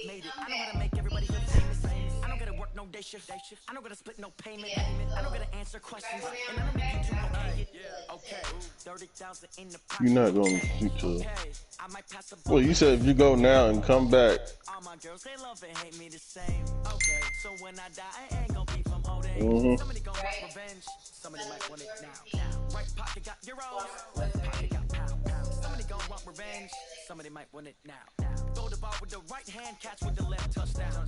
made it. I know how to make everybody feel famous. I don't gotta work no day shift. I don't gotta split no payment. I don't gotta answer questions. And I don't need you to okay it. Okay. 30,000 in the pocket. You're not going to shoot to. Well, you said if you go now and come back. All my girls, they love and hate me the same. Okay. So when I die, I ain't gonna be from old age. Somebody gonna want revenge. Somebody might want it now. Right pocket got euros. Left pocket got pounds. Somebody gonna want revenge. Somebody might want it now. Throw the ball with the right hand, catch with the left, touchdown.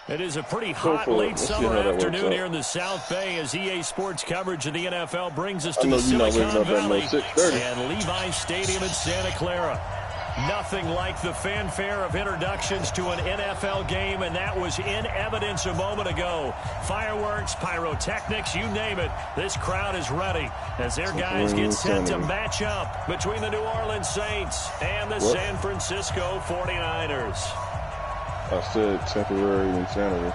It is a pretty hot late summer afternoon here in the South Bay as EA Sports coverage of the NFL brings us to the Silicon Valley and Levi Stadium in Santa Clara. Nothing like the fanfare of introductions to an NFL game, and that was in evidence a moment ago. Fireworks, pyrotechnics, you name it. This crowd is ready as their guys get set to match up between the New Orleans Saints and the San Francisco 49ers. I said temporary insanity.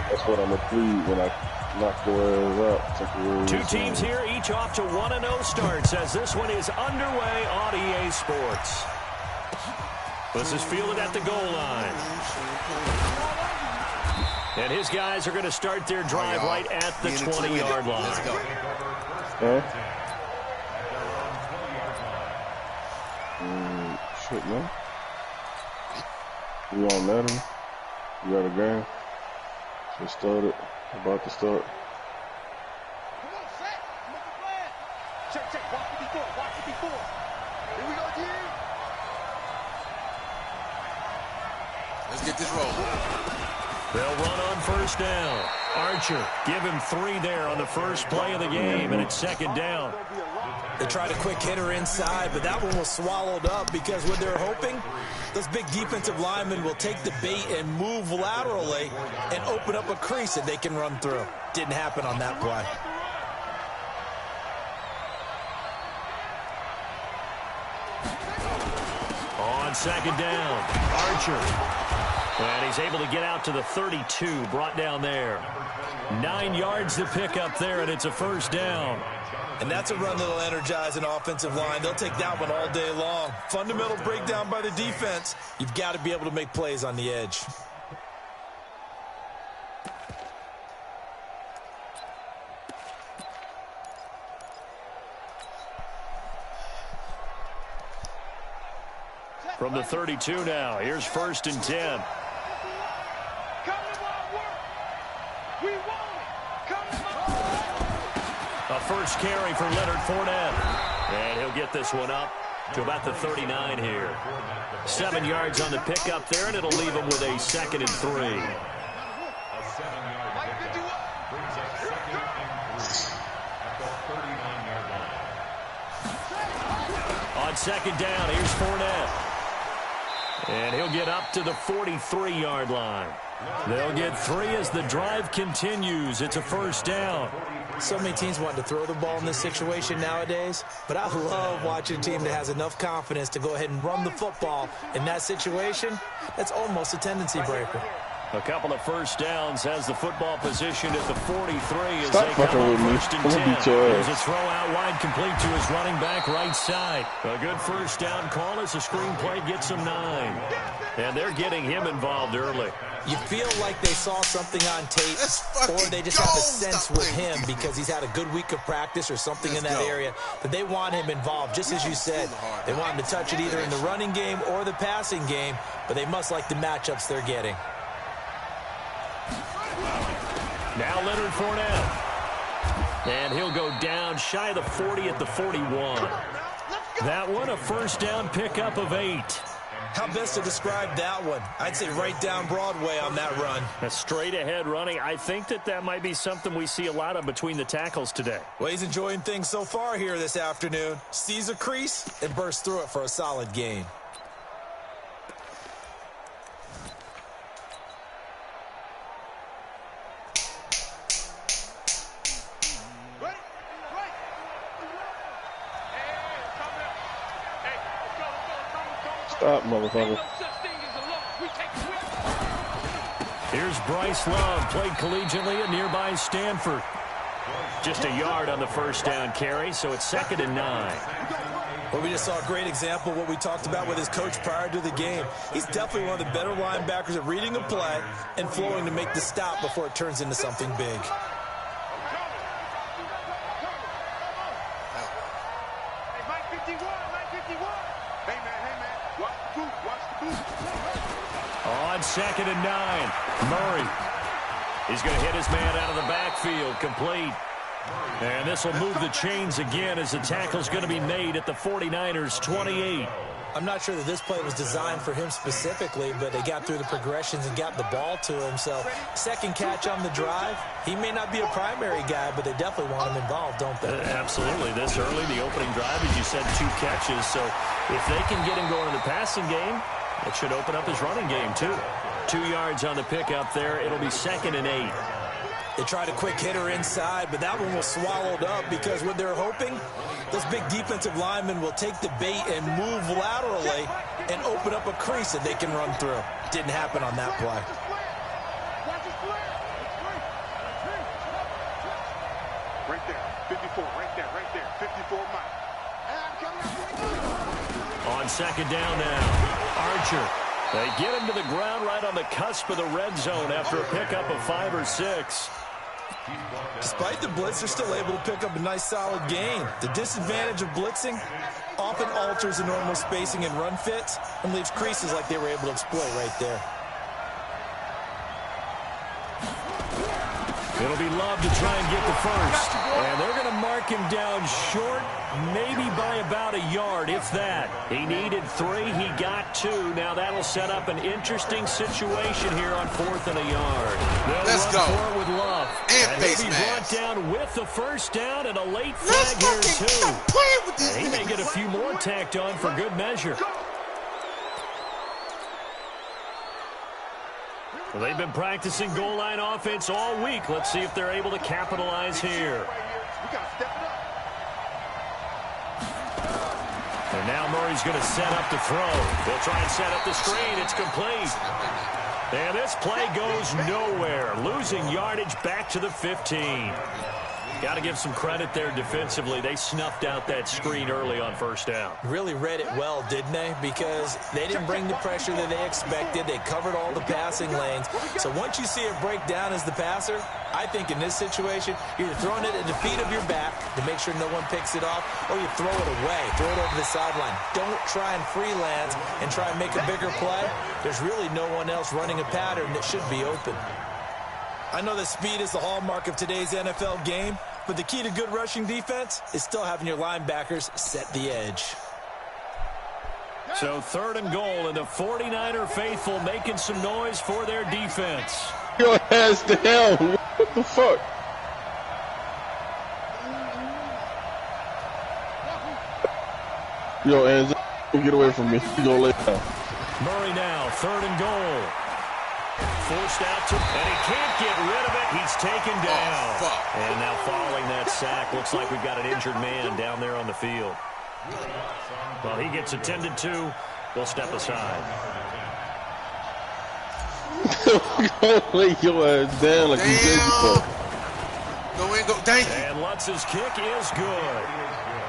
That's what I'm going to plead when I knock the ass out. Temporary Two insanity. teams here, each off to 1-0 starts as this one is underway on EA Sports. This is fielded at the goal line. And his guys are going to start their drive right at the 20-yard line. Let's go. Huh? Shit, man. You on let him? You got a game? Just started. About to start. Come on, set. Come on, plan. Check. Watch it before. Here we go, G. Let's get this rolling. They'll run on first down. Archer, give him 3 there on the first play of the game, and it's second down. They tried a quick hitter inside, but that one was swallowed up because what they're hoping, those big defensive linemen will take the bait and move laterally and open up a crease that they can run through. Didn't happen on that play. On second down, Archer. And he's able to get out to the 32, brought down there. 9 yards to pick up there, and it's a first down. And that's a run that'll energize an offensive line. They'll take that one all day long. Fundamental breakdown by the defense. You've got to be able to make plays on the edge. From the 32 now, here's 1st and 10. A first carry for Wlater12's. And he'll get this one up to about the 39 here. 7 yards on the pickup there, and it'll leave him with a 2nd and 3. On second down, here's Fournette. And he'll get up to the 43-yard line. They'll get 3 as the drive continues. It's a first down. So many teams want to throw the ball in this situation nowadays, but I love watching a team that has enough confidence to go ahead and run the football. In that situation, that's almost a tendency breaker. A couple of first downs has the football positioned at the 43 as Stop they come with me. first and 10. There's a throw out wide complete to his running back right side. A good first down call as the screenplay gets him 9. And they're getting him involved early. You feel like they saw something on tape, or they just have a sense with him because he's had a good week of practice or something in that area, that they want him involved. Just as you said, they want him to touch it either in the running game or the passing game, but they must like the matchups they're getting. Now Leonard Fournette. And he'll go down shy of the 40 at the 41. That one, a first down pickup of 8. How best to describe that one? I'd say right down Broadway on that run. A straight ahead running. I think that might be something we see a lot of between the tackles today. Well, he's enjoying things so far here this afternoon. Sees a crease and bursts through it for a solid gain. Stop, motherfucker. Here's Bryce Love, played collegiately at nearby Stanford. Just a yard on the first down carry, so it's 2nd and 9. Well, we just saw a great example of what we talked about with his coach prior to the game. He's definitely one of the better linebackers at reading a play and flowing to make the stop before it turns into something big. Hey, Mike 51, Mike 51. Hey, man, watch the boot, watch the boot. On 2nd and 9, Murray. He's going to hit his man out of the backfield, complete. And this will move the chains again as the tackle's going to be made at the 49ers' 28. I'm not sure that this play was designed for him specifically, but they got through the progressions and got the ball to him. So, second catch on the drive. He may not be a primary guy, but they definitely want him involved, don't they? Absolutely. This early, the opening drive, as you said, 2 catches. So, if they can get him going in the passing game, it should open up his running game, too. 2 yards on the pickup there. It'll be 2nd and 8. They tried a quick hitter inside, but that one was swallowed up because what they're hoping, those big defensive linemen will take the bait and move laterally and open up a crease that they can run through. Didn't happen on that play. Right there, 54, right there, 54 Mike. On 2nd down now, Archer. They get him to the ground right on the cusp of the red zone after a pickup of 5 or 6. Despite the blitz, they're still able to pick up a nice solid gain. The disadvantage of blitzing often alters the normal spacing and run fits and leaves creases like they were able to exploit right there. It'll be Love to try and get the first. And they're going to mark him down short, maybe by about a yard, if that. He needed 3. He got 2. Now that'll set up an interesting situation here on 4th and a yard. Let's go. For it with Love. And face mask. Brought down with the first down and a late flag here, too. Stop playing with this. He may get a few more tacked on for good measure. Well, they've been practicing goal line offense all week. Let's see if they're able to capitalize here. And now Murray's going to set up to throw. They'll try and set up the screen. It's complete. And this play goes nowhere. Losing yardage back to the 15. Got to give some credit there defensively. They snuffed out that screen early on first down. Really read it well, didn't they? Because they didn't bring the pressure that they expected. They covered all the passing lanes. So once you see it break down as the passer, I think in this situation, you're either throwing it at the feet of your back to make sure no one picks it off, or you throw it away, throw it over the sideline. Don't try and freelance and try and make a bigger play. There's really no one else running a pattern that should be open. I know that speed is the hallmark of today's NFL game, but the key to good rushing defense is still having your linebackers set the edge. So 3rd and goal, and the 49er faithful making some noise for their defense. Your ass to hell. What the fuck? Yo, Anz, get away from me. You gonna lay down. Murray now, 3rd and goal. Forced out to, and he can't get rid of it. He's taken down. And now following that sack, looks like we've got an injured man down there on the field. Well, he gets attended to. They'll step aside. Lay your ass down like you said you could. Go in, go. Thank you. And Lutz's kick is good.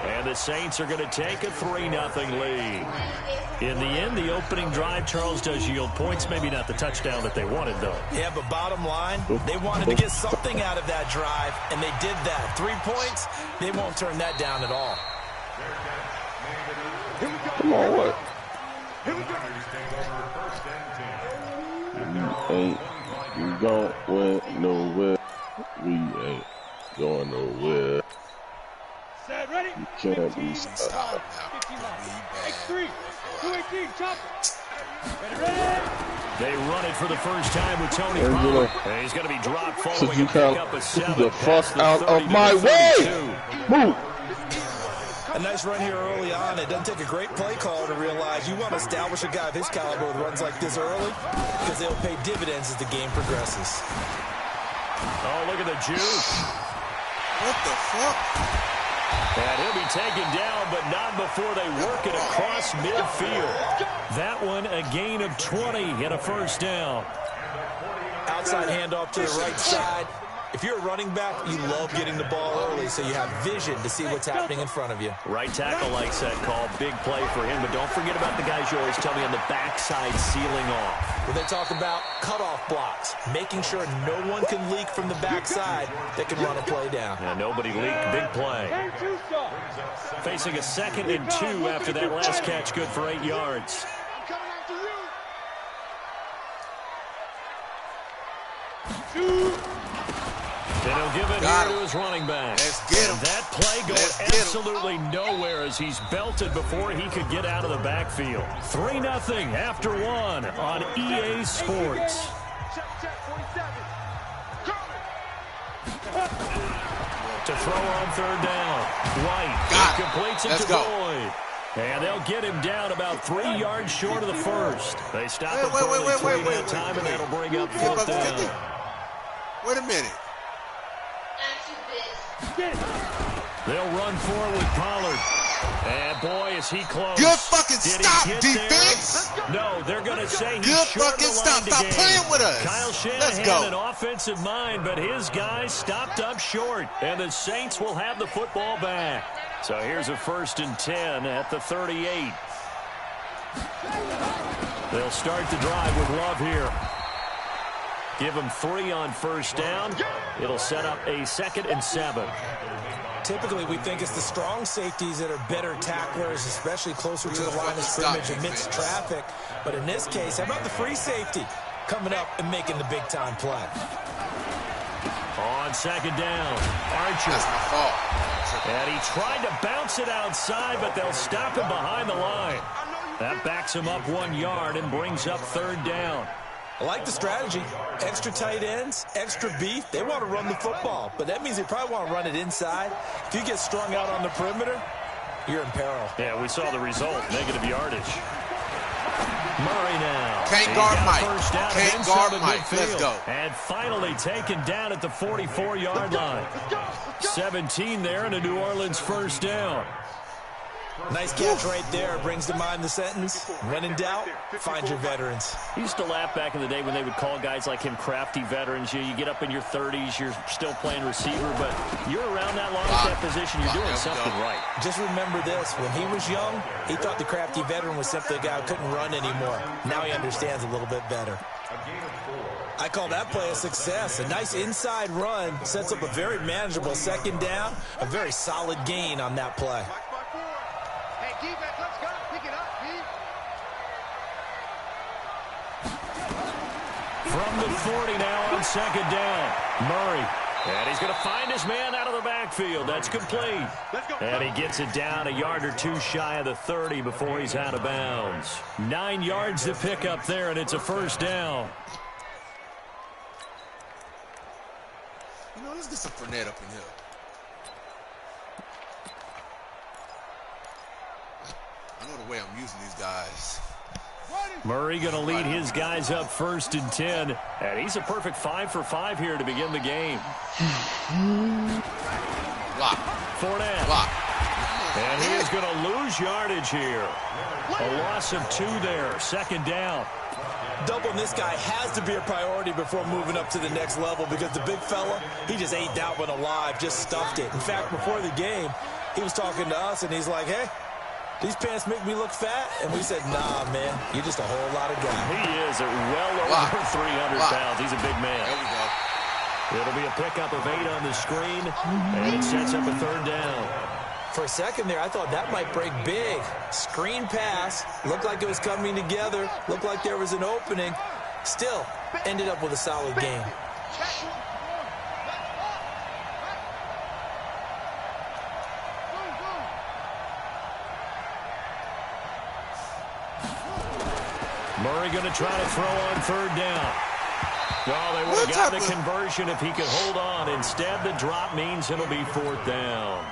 And the Saints are going to take a 3-0 lead. In the end, the opening drive, Charles, does yield points. Maybe not the touchdown that they wanted, though. Yeah, but bottom line, they wanted to get something out of that drive, and they did that. 3 points, they won't turn that down at all. Come on, what? You don't win nowhere. We ain't going nowhere. Ready? You can't be stopped. X3, 218, chop. Ready? They run it for the first time with Tony Pollard. And he's going to be dropped following a pickup of 7. The fuck out of my way! Move! A nice run here early on. It doesn't take a great play caller to realize you want to establish a guy of his caliber with runs like this early because they'll pay dividends as the game progresses. Oh, look at the juice. What the fuck? And he'll be taken down, but not before they work it across midfield. That one, a gain of 20 and a first down. Outside handoff to the right side. If you're a running back, you love getting the ball early so you have vision to see what's happening in front of you. Right tackle likes that call. Big play for him, but don't forget about the guys you always tell me on the backside sealing off. When they talk about cutoff blocks, making sure no one can leak from the backside that can run a play down. Yeah, nobody leaked. Big play. Facing a 2nd and 2 after that last catch, good for 8 yards. And he'll give it here to his running back. Let's get him. And that play going absolutely nowhere as he's belted before he could get out of the backfield. 3-0 after 1 on EA Sports. To throw on 3rd down. White completes it to Boyd. And they'll get him down about 3 yards short of the first. They stop it for only 3 that time, and that'll bring up 4th down. Wait a minute. They'll run forward with Pollard. And, boy, is he close. Good fucking stop, defense. No, they're going to say he's good short fucking of the stop. line Stop playing with us. Kyle Shanahan, an offensive mind, but his guys stopped up short. And the Saints will have the football back. So here's a 1st and 10 at the 38. They'll start the drive with Love here. Give him 3 on 1st down. It'll set up a 2nd and 7. Typically, we think it's the strong safeties that are better tacklers, especially closer to the line of scrimmage amidst traffic. But in this case, how about the free safety coming up and making the big-time play? On 2nd down, Archer. That's my fault. And he tried to bounce it outside, but they'll stop him behind the line. That backs him up 1 yard and brings up 3rd down. I like the strategy. Extra tight ends, extra beef. They want to run the football, but that means they probably want to run it inside. If you get strung out on the perimeter, you're in peril. Yeah, we saw the result, negative yardage. Murray now. Can't guard Mike. Can't guard Mike. Let's go. And finally taken down at the 44-yard line. 17 there and a New Orleans 1st down. Nice catch right there. Brings to mind the sentence, when in doubt, find your veterans. I used to laugh back in the day when they would call guys like him crafty veterans. You get up in your 30s, you're still playing receiver, but you're around that long at that position, you're doing something right. Just remember this. When he was young, he thought the crafty veteran was simply a guy who couldn't run anymore. Now he understands a little bit better. I call that play a success. A nice inside run sets up a very manageable 2nd down, a very solid gain on that play. Defense, let's go. Pick it up, Pete. From the 40 now on 2nd down. Murray. And he's going to find his man out of the backfield. That's complete. And he gets it down a yard or 2 shy of the 30 before he's out of bounds. 9 yards to pick up there, and it's a 1st down. You know, let's get some Fournette up in here. I know the way I'm using these guys. Murray going to lead his guys up 1st and 10. And he's a perfect 5 for 5 here to begin the game. Block. Fournette. Block. And he is going to lose yardage here. A loss of 2 there. 2nd down. Doubling this guy has to be a priority before moving up to the next level because the big fella, he just ate that one alive, just stuffed it. In fact, before the game, he was talking to us, and he's like, hey, these pants make me look fat? And we said, nah, man, you're just a whole lot of guy. He is well over 300 pounds. He's a big man. There we go. It'll be a pickup of 8 on the screen, and it sets up a 3rd down. For a second there, I thought that might break big. Screen pass, looked like it was coming together, looked like there was an opening. Still, ended up with a solid game. Murray going to try to throw on 3rd down. Well, they would have got the conversion if he could hold on. Instead, the drop means it'll be 4th down.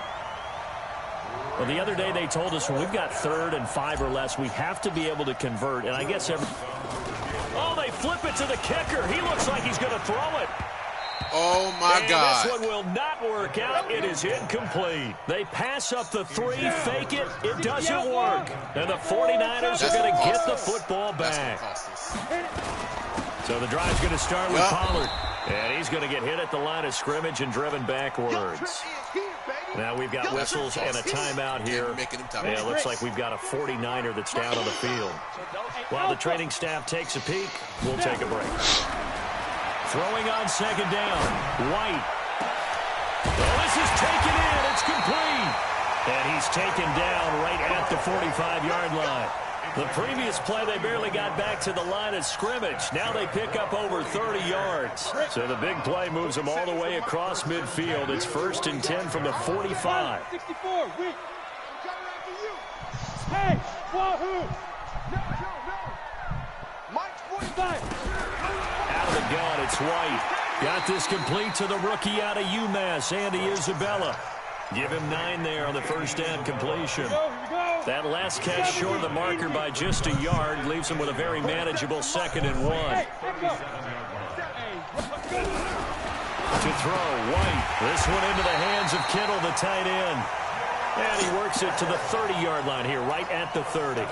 Well, the other day they told us when we've got 3rd and 5 or less, we have to be able to convert. And I guess oh, they flip it to the kicker. He looks like he's going to throw it. Oh, my God. This one will not work out. It is incomplete. They pass up the 3, fake it. It doesn't work. And the 49ers are going to get the football back. So the drive's going to start with Pollard. And he's going to get hit at the line of scrimmage and driven backwards. Now we've got whistles and a timeout here. And it looks like we've got a 49er that's down on the field. While the training staff takes a peek, we'll take a break. Throwing on second down, White. Oh, this is taken in. It's complete. And he's taken down right at the 45-yard line. The previous play, they barely got back to the line of scrimmage. Now they pick up over 30 yards. So the big play moves them all the way across midfield. It's 1st and 10 from the 45. 64, wait. Hey, Wahoo! No. Mike 45. Out of the gun, it's White. Got this complete to the rookie out of UMass, Andy Isabella. Give him 9 there on the first down completion. That last catch short of the marker by just a yard leaves him with a very manageable 2nd and 1. To throw, White. This one into the hands of Kittle, the tight end. And he works it to the 30-yard line here, right at the 30.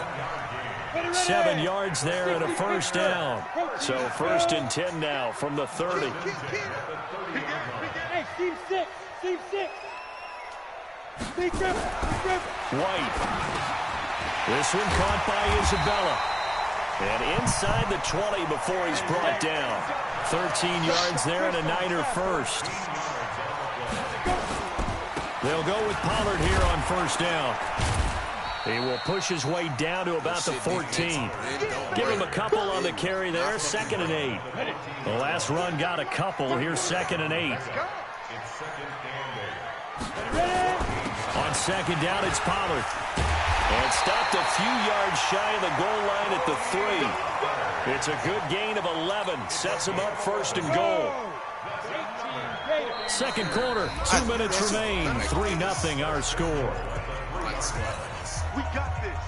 7 yards there and a first down. So 1st and 10 now from the 30. Hey, team 6. White. This one caught by Isabella. And inside the 20 before he's brought down. 13 yards there and a Niner first. They'll go with Pollard here on first down. He will push his way down to about the 14. Give him a couple on the carry there. 2nd and 8. The last run got a couple. Here's 2nd and 8. On second down, it's Pollard. And stopped a few yards shy of the goal line at the 3. It's a good gain of 11. Sets him up 1st and goal. Second quarter, 2 minutes remain. 3-0 our score. We got this.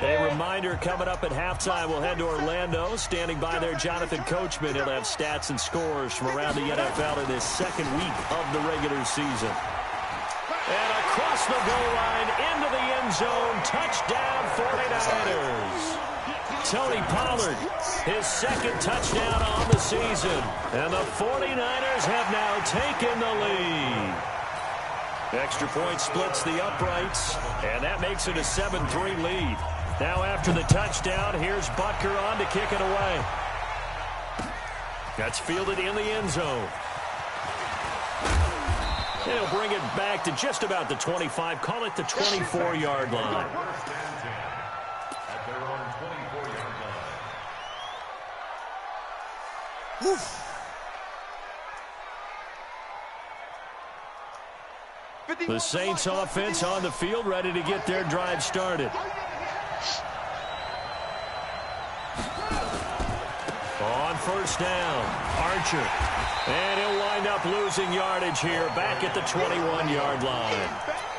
A reminder coming up at halftime, we'll head to Orlando. Standing by there, Jonathan Coachman. He'll have stats and scores from around the NFL in this 2nd week of the regular season. And across the goal line, into the end zone, touchdown 49ers. Tony Pollard, his 2nd touchdown on the season. And the 49ers have now taken the lead. Extra point splits the uprights, and that makes it a 7-3 lead. Now after the touchdown, here's Butker on to kick it away. That's fielded in the end zone. He'll bring it back to just about the 25, call it the 24-yard line. The Saints offense on the field, ready to get their drive started. On first down, Archer. And he'll wind up losing yardage here, back at the 21-yard line.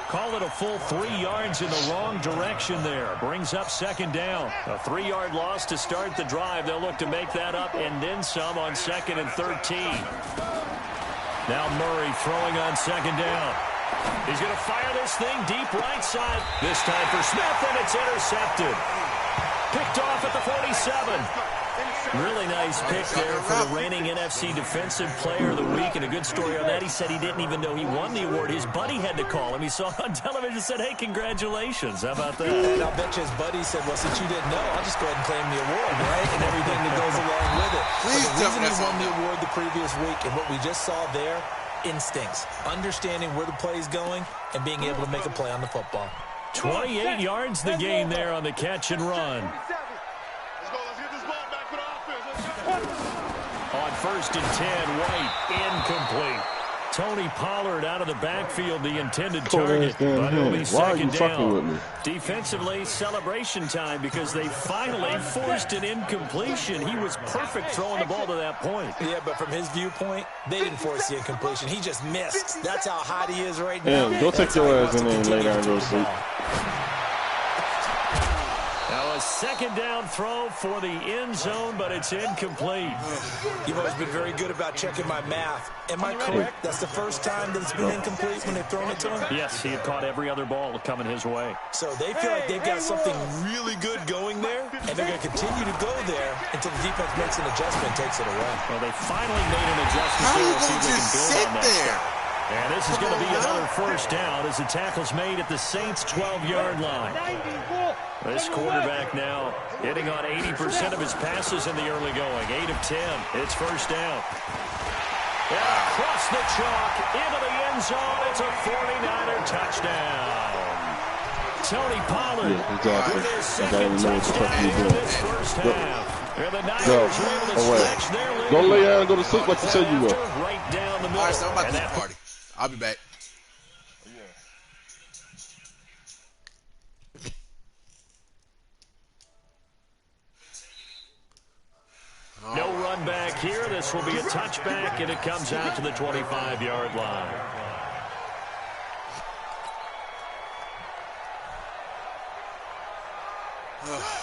Call it a full 3 yards in the wrong direction there. Brings up 2nd down. A 3-yard loss to start the drive. They'll look to make that up and then some on 2nd and 13. Now Murray throwing on 2nd down. He's going to fire this thing deep right side. This time for Smith, and it's intercepted. Picked off at the 47. Really nice pick there for the reigning NFC Defensive Player of the Week. And a good story on that, he said he didn't even know he won the award. His buddy had to call him. He saw it on television and said, hey, congratulations. How about that? And I'll bet you his buddy said, well, since you didn't know, I'll just go ahead and claim the award, right? And everything that goes along with it. Please the reason he won me. the award the previous week and what we just saw there, instincts, understanding where the play is going and being able to make a play on the football. 28 yards the gain there on the catch and run. On 1st and 10, White incomplete. Tony Pollard out of the backfield, the intended target, but only 2nd down. Defensively, celebration time because they finally forced an incompletion. He was perfect throwing the ball to that point. Yeah, but from his viewpoint, they didn't force the incompletion. He just missed. That's how hot he is right now. Yeah, go take your ass in there and lay down and go to sleep. Now a second down throw for the end zone, but it's incomplete. You've always been very good about checking my math. Am I correct? That's the first time that it's been incomplete when they've thrown it to him? Yes, he had caught every other ball coming his way. So they feel like they've got something really good going there, and they're going to continue to go there until the defense makes an adjustment and takes it away. Well, they finally made an adjustment. How are you to see going to if they just can build sit on that there? stuff. And this is going to be another first down as the tackle's made at the Saints' 12-yard line. This quarterback now hitting on 80% of his passes in the early going. 8 of 10. It's first down. Across the chalk into the end zone. It's a 49er touchdown. Tony Pollard with his second touchdown in this first half. And the Niners are able to stretch their lead. Go lay down and go to sleep like you said you will. Right down the middle. All right, so I'm about to leave the party. I'll be back. No run back here. This will be a touchback, and it comes out to the 25-yard line.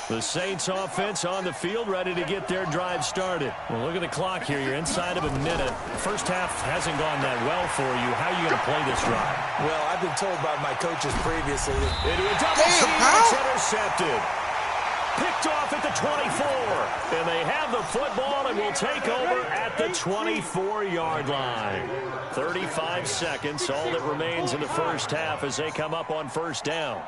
The Saints offense on the field, ready to get their drive started. Well, look at the clock here. You're inside of a minute. First half hasn't gone that well for you. How are you going to play this drive? Well, I've been told by my coaches previously that into a double team, it's intercepted. Picked off at the 24. And they have the football and will take over at the 24-yard line. 35 seconds, all that remains in the first half as they come up on first down.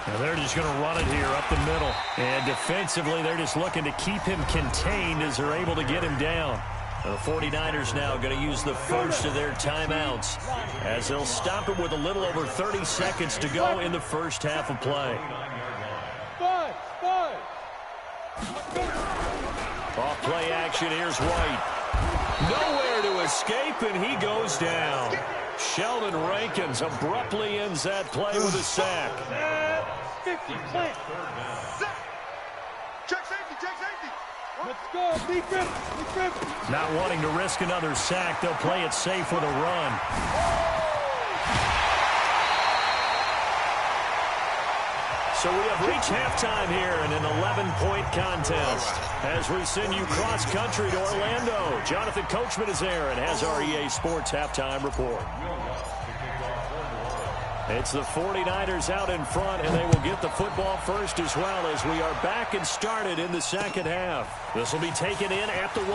And they're just going to run it here up the middle. And defensively, they're just looking to keep him contained as they're able to get him down. The 49ers now going to use the first of their timeouts as they'll stop it with a little over 30 seconds to go in the first half of play. Off play action, here's White. Nowhere to escape, and he goes down. Sheldon Rankins abruptly ends that play with a sack. 50, plant. Check safety. Let's go, defense. Not wanting to risk another sack, they'll play it safe with a run. So we have reached halftime here in an 11-point contest. As we send you cross-country to Orlando, Jonathan Coachman is there and has our EA Sports halftime report. It's the 49ers out in front, and they will get the football first as well as we are back and started in the second half. This will be taken in at the 1.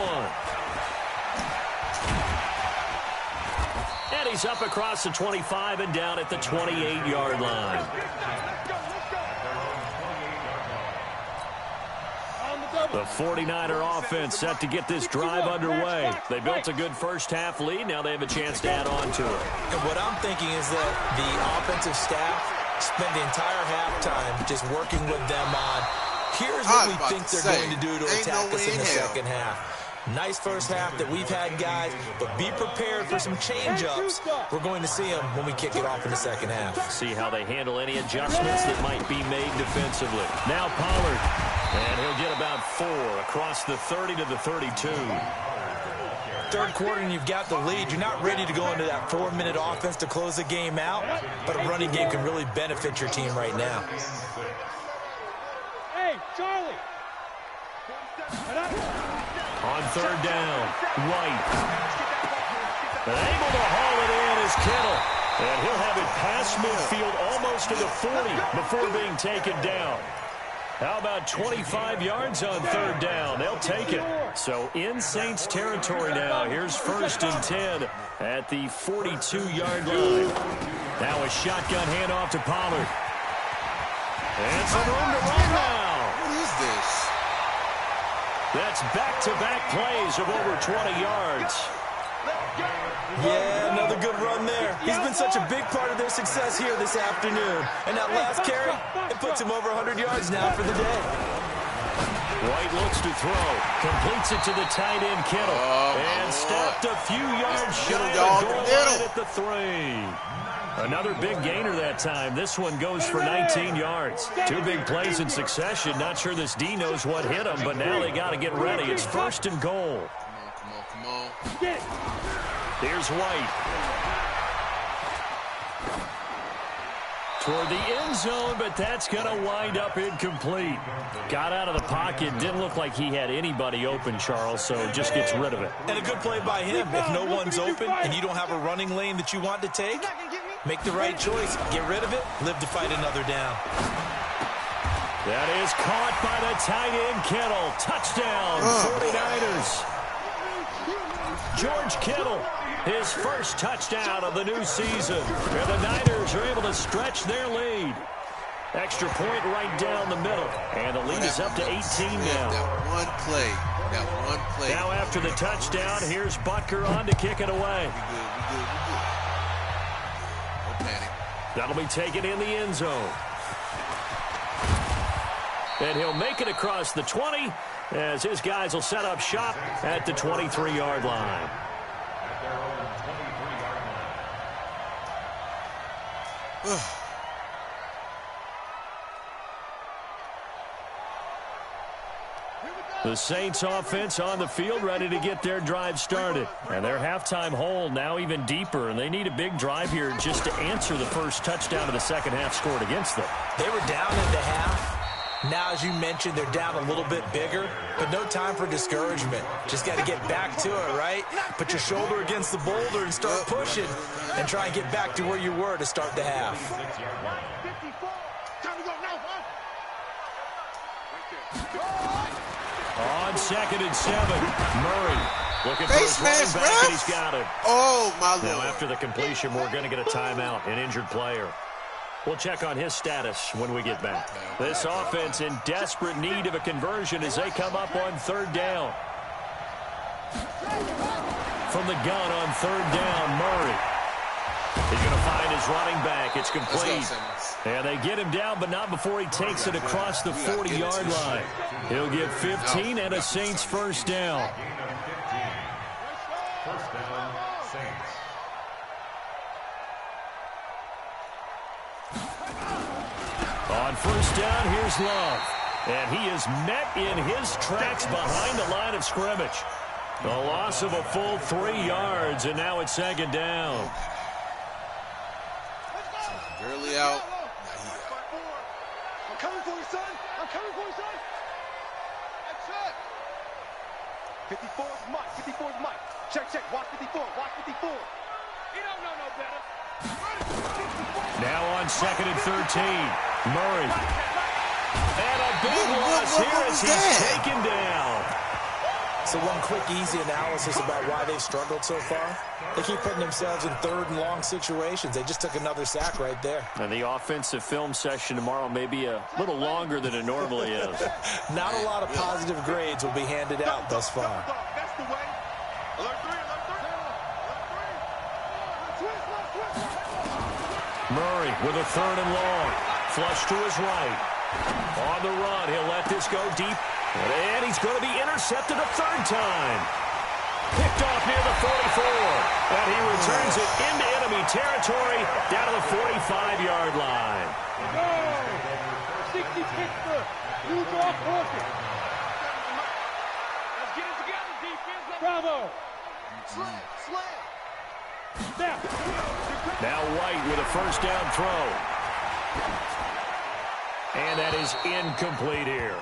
And he's up across the 25 and down at the 28-yard line. The 49er offense set to get this drive underway. They built a good first-half lead. Now they have a chance to add on to it. And what I'm thinking is that the offensive staff spent the entire halftime just working with them on, here's what we think they're going to do to attack us in the second half. Nice first half that we've had, guys, but be prepared for some change-ups. We're going to see them when we kick it off in the second half. See how they handle any adjustments that might be made defensively. Now Pollard, and he'll get about 4 across the 30 to the 32. Third quarter, and you've got the lead. You're not ready to go into that 4-minute offense to close the game out, but a running game can really benefit your team right now. Hey, Charlie! On third down, White. And able to haul it in is Kittle. And he'll have it past midfield almost to the 40 before being taken down. How about 25 yards on third down? They'll take it. So in Saints territory now. Here's 1st and 10 at the 42-yard line. Now a shotgun handoff to Pollard. And some room to run now. What is this? That's back-to-back plays of over 20 yards. Yeah, another good run there. He's been such a big part of their success here this afternoon. And that last carry, it puts him over 100 yards now for the day. White looks to throw. Completes it to the tight end, Kittle. And stopped a few yards shy of the goal line at the 3. Another big gainer that time. This one goes for 19 yards. 2 big plays in succession. Not sure this D knows what hit him, but now they got to get ready. It's 1st and goal. Come on. Here's White. toward the end zone, but that's going to wind up incomplete. Got out of the pocket. Didn't look like he had anybody open, Charles, so just gets rid of it. And a good play by him. If no one's open and you don't have a running lane that you want to take, make the right choice. Get rid of it. Live to fight another down. That is caught by the tight end, Kittle. Touchdown, 49ers. George Kittle, his first touchdown of the new season. And the Niners are able to stretch their lead. Extra point right down the middle. And the lead is up to 18 now. That one play. Now after the touchdown, here's Butker on to kick it away. We good. No panic. That'll be taken in the end zone. And he'll make it across the 20 as his guys will set up shop at the 23-yard line. The Saints offense on the field ready to get their drive started. And their halftime hole now even deeper, and they need a big drive here just to answer the first touchdown of the second half scored against them. They were down in the half. Now, as you mentioned, they're down a little bit bigger, but no time for discouragement. Just got to get back to it, right? Put your shoulder against the boulder and start pushing and try and get back to where you were to start the half. On 2nd and 7, Murray looking for his running back, and he's got it. Oh, my Lord. Now, after the completion, we're going to get a timeout, an injured player. We'll check on his status when we get back. This offense in desperate need of a conversion as they come up on 3rd down. From the gun on 3rd down, Murray. He's going to find his running back. It's complete. And they get him down, but not before he takes it across the 40-yard line. He'll get 15 and a Saints first down. On 1st down, here's Love. And he is met in his tracks behind the line of scrimmage. The loss of a full 3 yards, and now it's 2nd down. Barely out. I'm coming for you, son. I'm coming for you, son. That's it. 54 is Mike. 54 is Mike. Check. Watch 54. Watch 54. He don't know no better. Now on 2nd and 13, Murray. And a big loss here as he's taken down. So one quick, easy analysis about why they've struggled so far. They keep putting themselves in 3rd and long situations. They just took another sack right there. And the offensive film session tomorrow may be a little longer than it normally is. Not a lot of positive grades will be handed out thus far. That's the way. Alert 3. Murray with a 3rd and long. Flush to his right. On the run, he'll let this go deep. And he's going to be intercepted a 3rd time. Picked off near the 44. And he returns it into enemy territory down to the 45-yard line. 60 Pittsburgh. Use off Hawkins. Let's get it together, defense. Bravo. Slam. Now White with a 1st down throw. And that is incomplete here.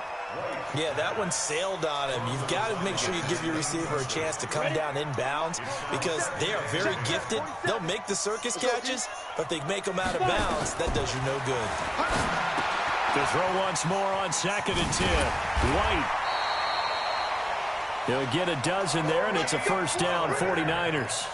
Yeah, that one sailed on him. You've got to make sure you give your receiver a chance to come down inbounds because they are very gifted. They'll make the circus catches, but if they make them out of bounds, that does you no good. To throw once more on 2nd and 10. White. He'll get a dozen there, and it's a 1st down, 49ers.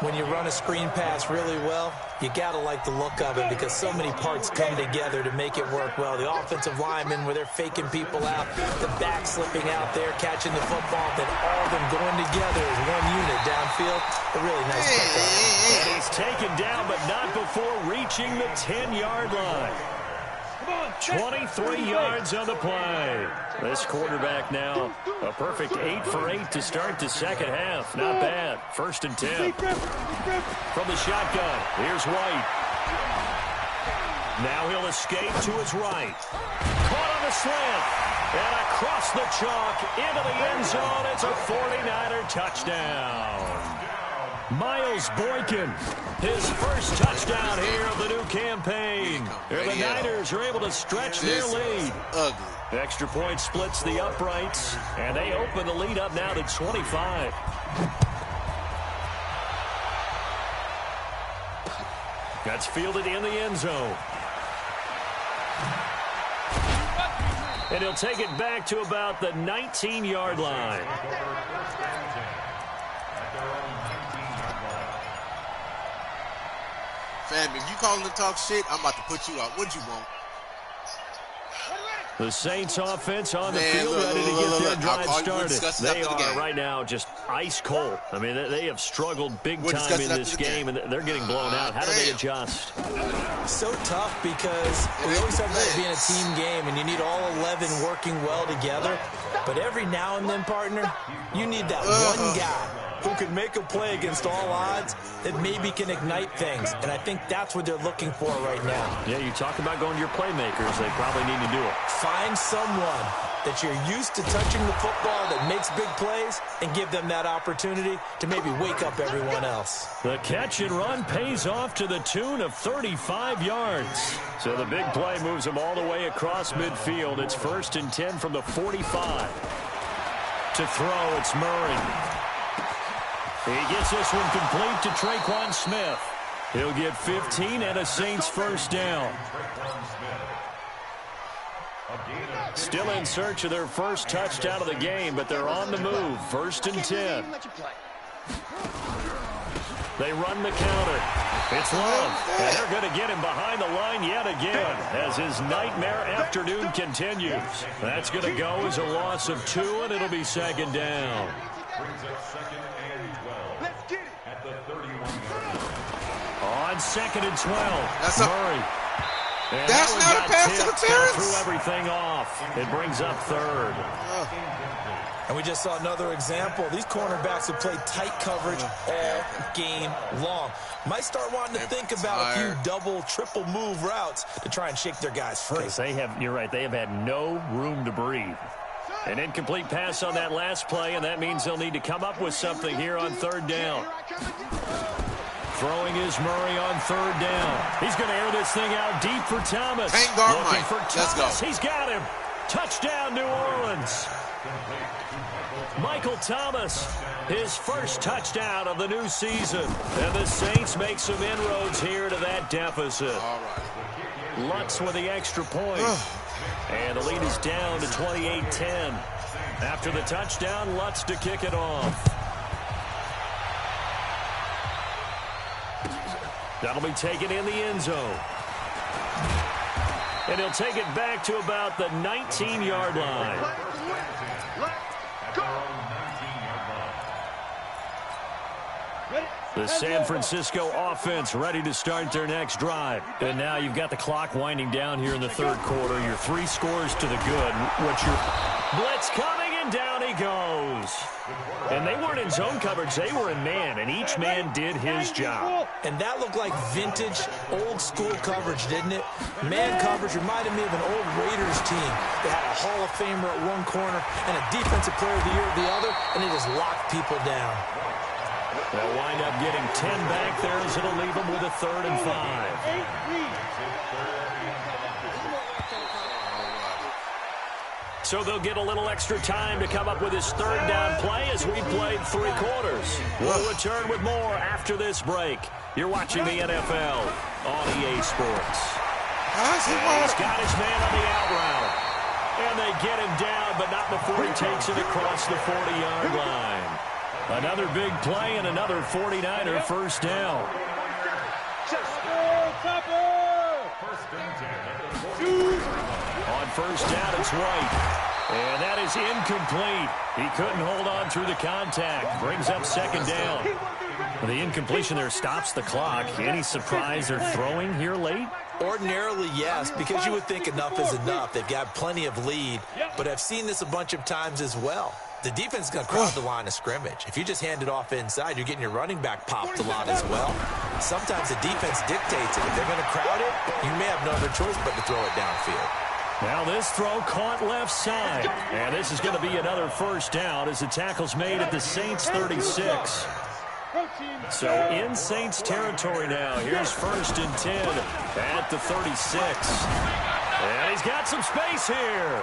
When you run a screen pass really well, you got to like the look of it because so many parts come together to make it work well. The offensive linemen, where they're faking people out, the back slipping out there, catching the football, then all of them going together as one unit downfield. A really nice play. And he's taken down, but not before reaching the 10-yard line. 23 yards on the play. This quarterback now a perfect 8 for 8 to start the second half. Not bad. 1st and 10. From the shotgun, here's White. Now he'll escape to his right. Caught on the slant. And across the chalk into the end zone. It's a 49er touchdown. Miles Boykin, his first touchdown here of the new campaign. And the Niners are able to stretch their lead. Ugly. Extra point splits the uprights, and they open the lead up now to 25. That's fielded in the end zone. And he'll take it back to about the 19-yard line. Fam, if you calling to talk shit, I'm about to put you out. What'd you want? The Saints offense on the field, ready to get their drive started. They are right now just ice cold. I mean, they have struggled big time in this game, and they're getting blown out. How do they adjust? So tough because we always talk about it being a team game, and you need all 11 working well together. But every now and then, partner, you need that one guy who can make a play against all odds that maybe can ignite things. And I think that's what they're looking for right now. Yeah, you talk about going to your playmakers. They probably need to do it. Find someone that you're used to touching the football that makes big plays and give them that opportunity to maybe wake up everyone else. The catch and run pays off to the tune of 35 yards. So the big play moves them all the way across midfield. It's 1st and 10 from the 45. To throw, it's Murray. He gets this one complete to Traquan Smith. He'll get 15 and a Saints first down. Still in search of their first touchdown of the game, but they're on the move. 1st and 10. They run the counter. It's Love, and they're going to get him behind the line yet again as his nightmare afternoon continues. That's going to go as a loss of 2, and it'll be 2nd down. On 2nd and 12, that's Murray. And that's not a pass interference. Threw everything off. It brings up 3rd. And we just saw another example. These cornerbacks have played tight coverage all game long. Might start wanting to think about a few double, triple move routes to try and shake their guys free. You're right, they have had no room to breathe. An incomplete pass on that last play, and that means they'll need to come up with something here on 3rd down. Throwing is Murray on 3rd down. He's going to air this thing out deep for Thomas. Looking for Thomas. Let's go. He's got him. Touchdown, New Orleans. Michael Thomas, his first touchdown of the new season. And the Saints make some inroads here to that deficit. All right. Lutz with the extra point. And the lead is down to 28-10. After the touchdown, Lutz to kick it off. That'll be taken in the end zone. And he'll take it back to about the 19-yard line. The San Francisco offense ready to start their next drive. And now you've got the clock winding down here in the 3rd quarter. Your 3 scores to the good. What's your blitz coming, and down he goes. And they weren't in zone coverage. They were in man, and each man did his job. And that looked like vintage, old-school coverage, didn't it? Man coverage reminded me of an old Raiders team. They had a Hall of Famer at one corner and a Defensive Player of the Year at the other, and they just locked people down. They'll wind up getting 10 back there as it'll leave them with a 3rd and 5. So they'll get a little extra time to come up with his 3rd down play as we played 3 quarters. We'll return with more after this break. You're watching the NFL on EA Sports. He's got his man on the out route. And they get him down, but not before he takes it across the 40-yard line. Another big play and another 49er first down. On 1st down, it's White. And that is incomplete. He couldn't hold on through the contact. Brings up 2nd down. The incompletion there stops the clock. Any surprise they're throwing here late? Ordinarily, yes, because you would think enough is enough. They've got plenty of lead, but I've seen this a bunch of times as well. The defense is going to crowd the line of scrimmage. If you just hand it off inside, you're getting your running back popped a lot as well. Sometimes the defense dictates it. If they're going to crowd it, you may have no other choice but to throw it downfield. Now this throw caught left side. And this is going to be another first down as the tackle's made at the Saints 36. So in Saints territory now. Here's 1st and 10 at the 36. And he's got some space here.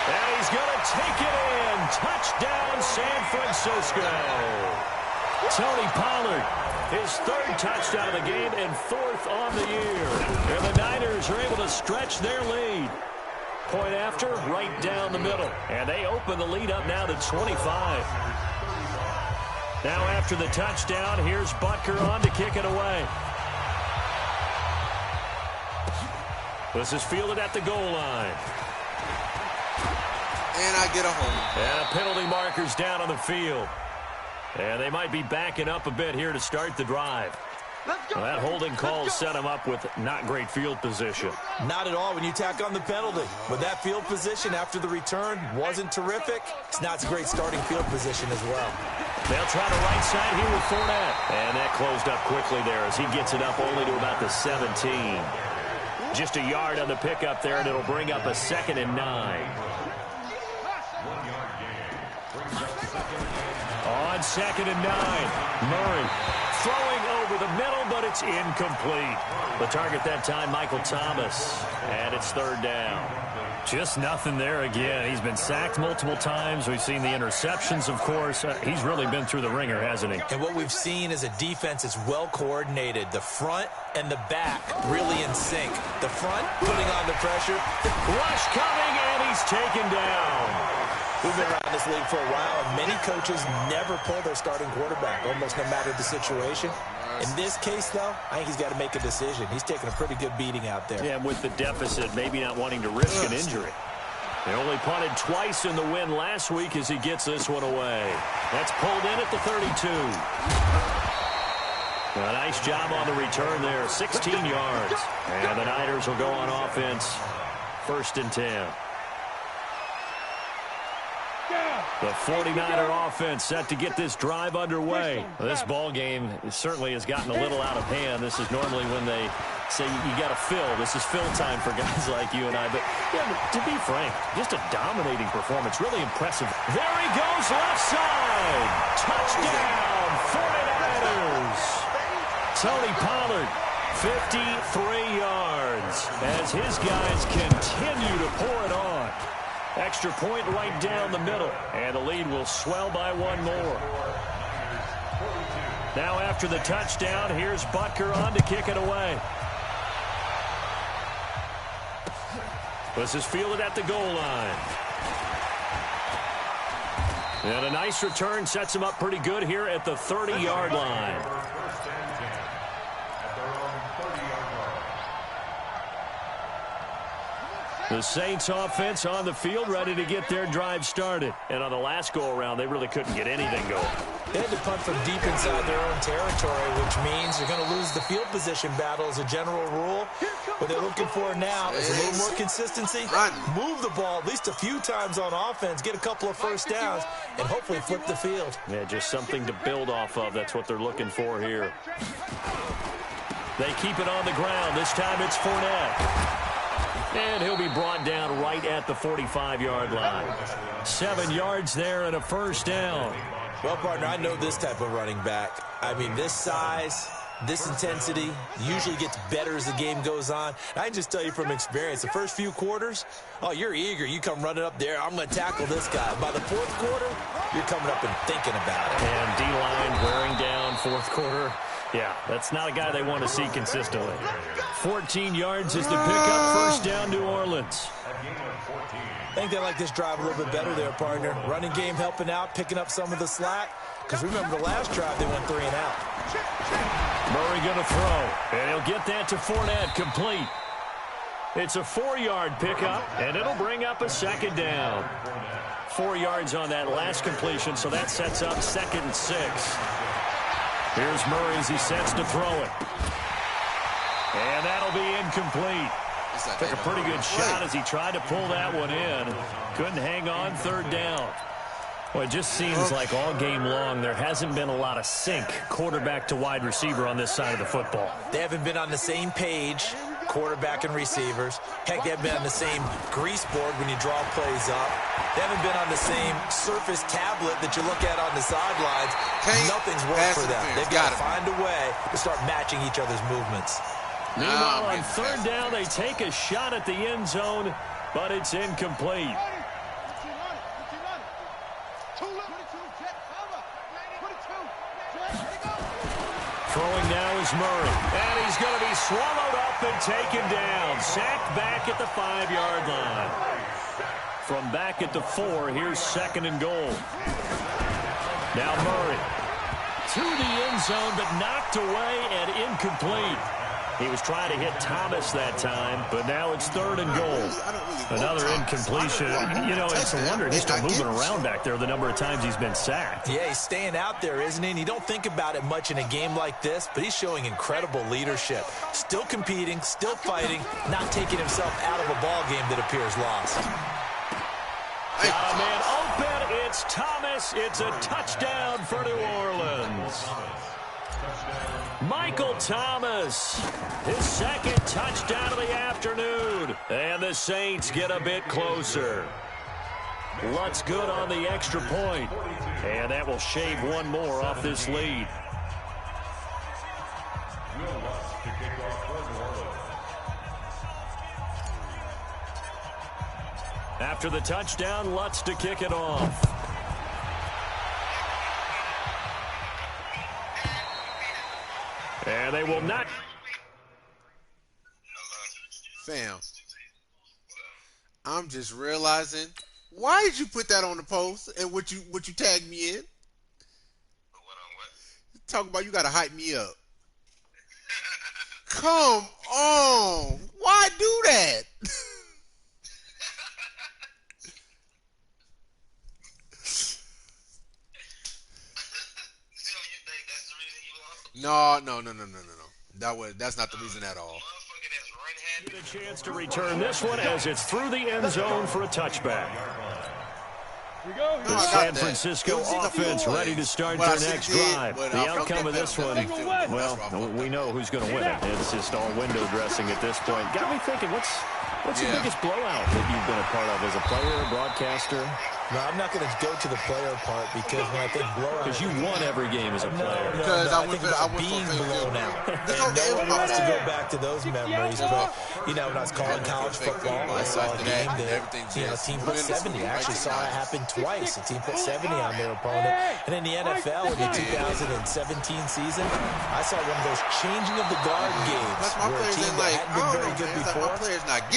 And he's going to take it in. Touchdown, San Francisco. Tony Pollard, his 3rd touchdown of the game and 4th on the year. And the Niners are able to stretch their lead. Point after, right down the middle. And they open the lead up now to 25. Now after the touchdown, here's Butker on to kick it away. This is fielded at the goal line. And I get a home. And a penalty marker's down on the field. And they might be backing up a bit here to start the drive. Well, that holding call set him up with not great field position. Not at all when you tack on the penalty. But that field position after the return wasn't terrific. It's not a great starting field position as well. They'll try the right side here with Fournette. And that closed up quickly there as he gets it up only to about the 17. Just a yard on the pickup there, and it'll bring up a 2nd and 9. On 2nd and 9, Murray throwing over the middle, but it's incomplete. The target that time, Michael Thomas, and it's 3rd down. Just nothing there again. He's been sacked multiple times. We've seen the interceptions, of course. He's really been through the ringer, hasn't he? And what we've seen is a defense that's well coordinated. The front and the back really in sync. The front putting on the pressure. Rush coming, and he's taken down. We've been around this league for a while, and many coaches never pull their starting quarterback, almost no matter the situation. In this case, though, I think he's got to make a decision. He's taking a pretty good beating out there. Yeah, with the deficit, maybe not wanting to risk an injury. They only punted twice in the win last week as he gets this one away. That's pulled in at the 32. A nice job on the return there, 16 yards. And the Niners will go on offense, 1st and 10. The 49er offense set to get this drive underway. This ball game certainly has gotten a little out of hand. This is normally when they say you got to fill. This is fill time for guys like you and I. But yeah, to be frank, just a dominating performance. Really impressive. There he goes, left side. Touchdown, 49ers. Tony Pollard, 53 yards as his guys continue to pour it on. Extra point right down the middle, and the lead will swell by 1 more. Now after the touchdown, here's Butker on to kick it away. This is fielded at the goal line. And a nice return sets him up pretty good here at the 30-yard line. The Saints offense on the field, ready to get their drive started. And on the last go-around, they really couldn't get anything going. They had to punt from deep inside their own territory, which means they're going to lose the field position battle as a general rule. What they're looking for now is a little more consistency. Move the ball at least a few times on offense, get a couple of first downs, and hopefully flip the field. Yeah, just something to build off of. That's what they're looking for here. They keep it on the ground. This time it's Fournette. And he'll be brought down right at the 45-yard line. 7 yards there and a first down. Well, partner, I know this type of running back. I mean, this size, this intensity usually gets better as the game goes on. I can just tell you from experience, the first few quarters, oh, you're eager. You come running up there, I'm going to tackle this guy. By the 4th quarter, you're coming up and thinking about it. And D-line wearing down 4th quarter. Yeah, that's not a guy they want to see consistently. 14 yards is the pickup, first down, New Orleans. I think they like this drive a little bit better there, partner. Running game helping out, picking up some of the slack. Because remember, the last drive, they went 3 and out. Murray going to throw, and he'll get that to Fournette, complete. It's a 4-yard pickup, and it'll bring up a 2nd down. 4 yards on that last completion, so that sets up 2nd and 6. Here's Murray as he sets to throw it. And that'll be incomplete. Took a pretty good shot as he tried to pull that one in. Couldn't hang on, 3rd down. Well, it just seems like all game long there hasn't been a lot of sync quarterback to wide receiver on this side of the football. They haven't been on the same page. quarterback and receivers. Heck, they haven't been on the same grease board when you draw plays up. They haven't been on the same Surface tablet that you look at on the sidelines. Nothing's worked for them. They've got to find a way to start matching each other's movements. Meanwhile, on third down, they take a shot at the end zone, but it's incomplete. Throwing now is Murray, and he's going to be swallowed up and taken down. Sacked back at the 5-yard line. From back at the 4, here's 2nd and goal. Now Murray to the end zone, but knocked away and incomplete. He was trying to hit Thomas that time, but now it's 3rd and goal. Another incompletion. You know, it's a wonder he's still moving around back there the number of times he's been sacked. Yeah, he's staying out there, isn't he? And you don't think about it much in a game like this, but he's showing incredible leadership. Still competing, still fighting, not taking himself out of a ball game that appears lost. Got a man open. It's Thomas. It's a touchdown for New Orleans. Michael Thomas, his 2nd touchdown of the afternoon. And the Saints get a bit closer. Lutz good on the extra point. And that will shave one more off this lead. After the touchdown, Lutz to kick it off. And they will not. Fam, I'm just realizing, why did you put that on the post and what you tagged me in? Talk about you gotta hype me up. Come on, why do that? No. That's not the reason at all. Get a chance to return this one as it's through the end zone for a touchback. The San Francisco offense ready to start their next drive. The outcome of this one, well, we know who's going to win it. It's just all window dressing at this point. Got me thinking, what's the biggest blowout that you've been a part of as a player, a broadcaster? No, I'm not going to go to the player part because when I think blowout... Because you won every game as a player. Because I went being blown out. And no one wants to go back to those memories. But, you know, when I was calling college football, I saw a game that, you know, a team put 70. I actually saw it happen twice. A team put 70 on their opponent. And in the NFL, in the 2017 season, I saw one of those changing of the guard games where a team that hadn't been very good before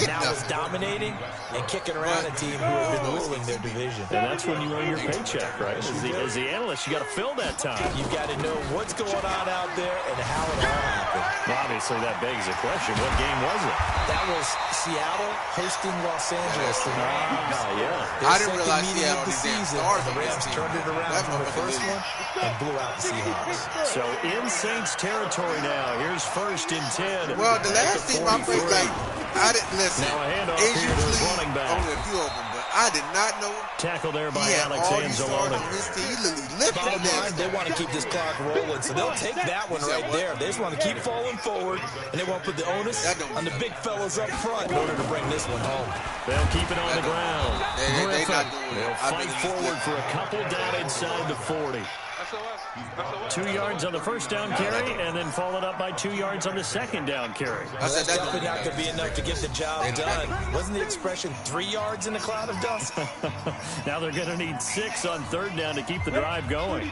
now is dominating and kicking around a team who had been ruling their division. And that's when you earn your paycheck, right? As the analyst, you got to fill that time. You've got to know what's going on out there and how it all happened. Well, obviously, that begs the question, what game was it? That was Seattle hosting Los Angeles. I didn't realize Seattle the season. The Rams turned it around from the first one and blew out the Seahawks. So in Saints territory now. Here's 1st and 10. Well, the last team I played, like, I didn't listen. Now a handoff here to his running back. Only a few of them, but I did not know. Tackle there by Alex Anzalone. They want to keep this clock rolling, so they'll take that one right there. They just want to keep falling forward, and they want to put the onus on the big fellas up front in order to bring this one home. They'll keep it on the ground. They'll fight forward for a couple down inside the 40. 2 yards on the first down carry, and then followed up by 2 yards on the second down carry. That's definitely not going to be enough to get the job done. Wasn't the expression 3 yards in a cloud of dust? Now they're going to need 6 on third down to keep the drive going.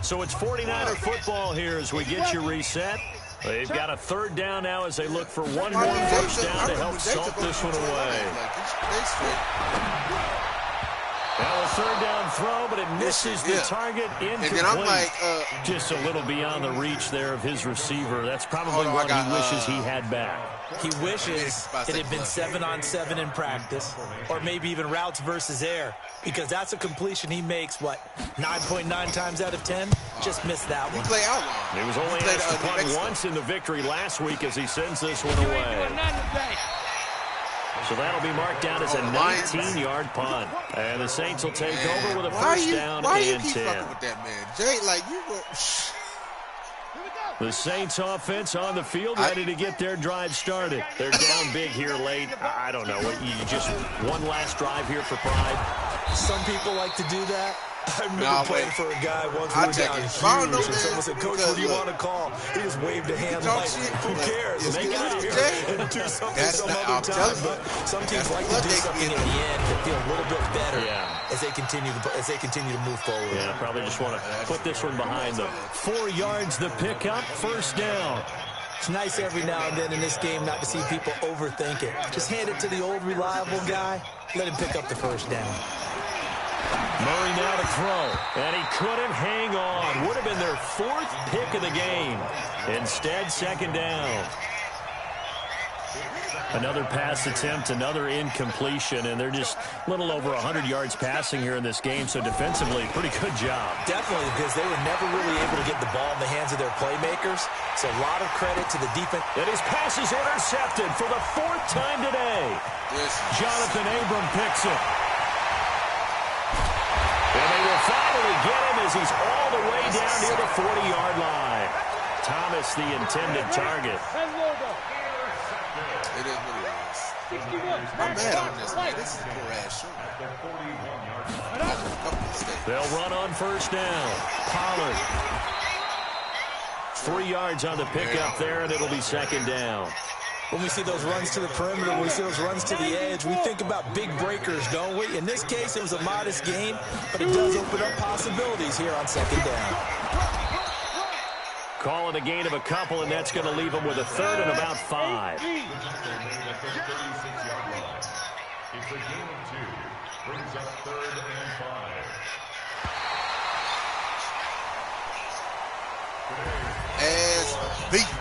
So it's 49er football here as we get you reset. They've got a third down now as they look for one more first down to help salt this one away. Now a third down throw, but it misses the target, incomplete. And then I'm like, just a little beyond the reach there of his receiver. That's probably what he wishes he had back. He wishes it had been 7-on-7 in practice, or maybe even routes versus air, because that's a completion he makes, 9.9 times out of 10? Just missed that one. He was only asked to punt once in the victory last week as he sends this one away. So that'll be marked down as a 19-yard punt. And the Saints will take over with a first down and 10. Why you keep fucking with that man? Jay, like, you go... The Saints offense on the field, ready to get their drive started. They're down big here late. I don't know. You just one last drive here for pride. Some people like to do that. I remember playing for a guy once we were down huge, and someone said, "Coach, what do you want to call?" He just waved a hand like, "Who cares? Let's get out of here and do something some other time." But some teams like to do something in the end to feel a little bit better as they continue to move forward. Yeah, probably just want to put this one behind them. 4 yards the pickup, first down. It's nice every now and then in this game not to see people overthink it. Just hand it to the old reliable guy. Let him pick up the first down. Murray now to throw, and he couldn't hang on. Would have been their 4th pick of the game. Instead, second down. Another pass attempt, another incompletion, and they're just a little over 100 yards passing here in this game, so defensively, pretty good job. Definitely, because they were never really able to get the ball in the hands of their playmakers, so a lot of credit to the defense. And his pass is intercepted for the 4th time today. Jonathan Abram picks it. And they will finally get him as he's all the way down near the 40-yard line. Thomas, the intended target. It is what it is. I'm mad on this, man. This is a poor-ass show. They'll run on first down. Pollard. 3 yards on the pickup there, and it'll be second down. When we see those runs to the perimeter, when we see those runs to the edge, we think about big breakers, don't we? In this case, it was a modest gain, but it does open up possibilities here on second down. Calling a gain of a couple, and that's going to leave them with a third and about 5. It's a gain of 2. Brings up 3rd and 5.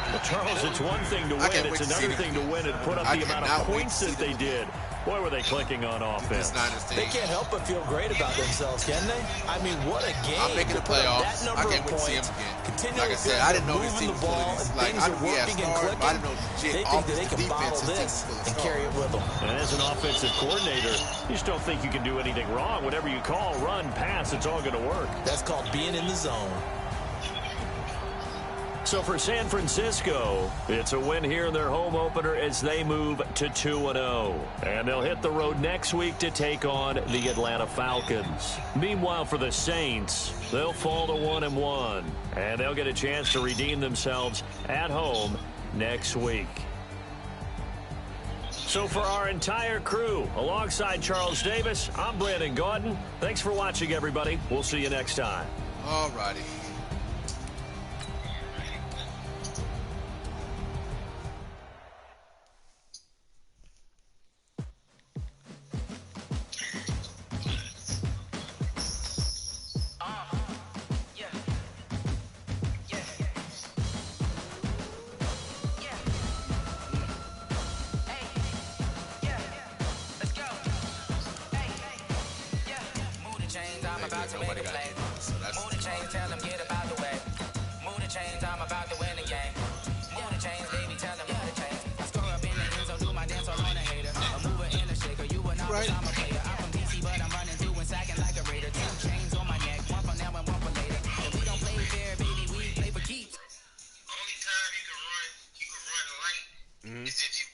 Well, Charles, it's one thing to win. It's another thing to win and put up the amount of points that they did. Boy, were they clicking on offense. They can't help but feel great about themselves, can they? I mean, what a game. I'm making the playoffs. I can't wait to see him again. Like I said, I didn't know this team was full of these. Like, I didn't know legit they think that they can bottle this and carry it with them. And as an offensive coordinator, you just don't think you can do anything wrong. Whatever you call, run, pass, it's all going to work. That's called being in the zone. So for San Francisco, it's a win here in their home opener as they move to 2-0. And they'll hit the road next week to take on the Atlanta Falcons. Meanwhile, for the Saints, they'll fall to 1-1. And they'll get a chance to redeem themselves at home next week. So for our entire crew, alongside Charles Davis, I'm Brandon Gaudin. Thanks for watching, everybody. We'll see you next time. All righty. Is if you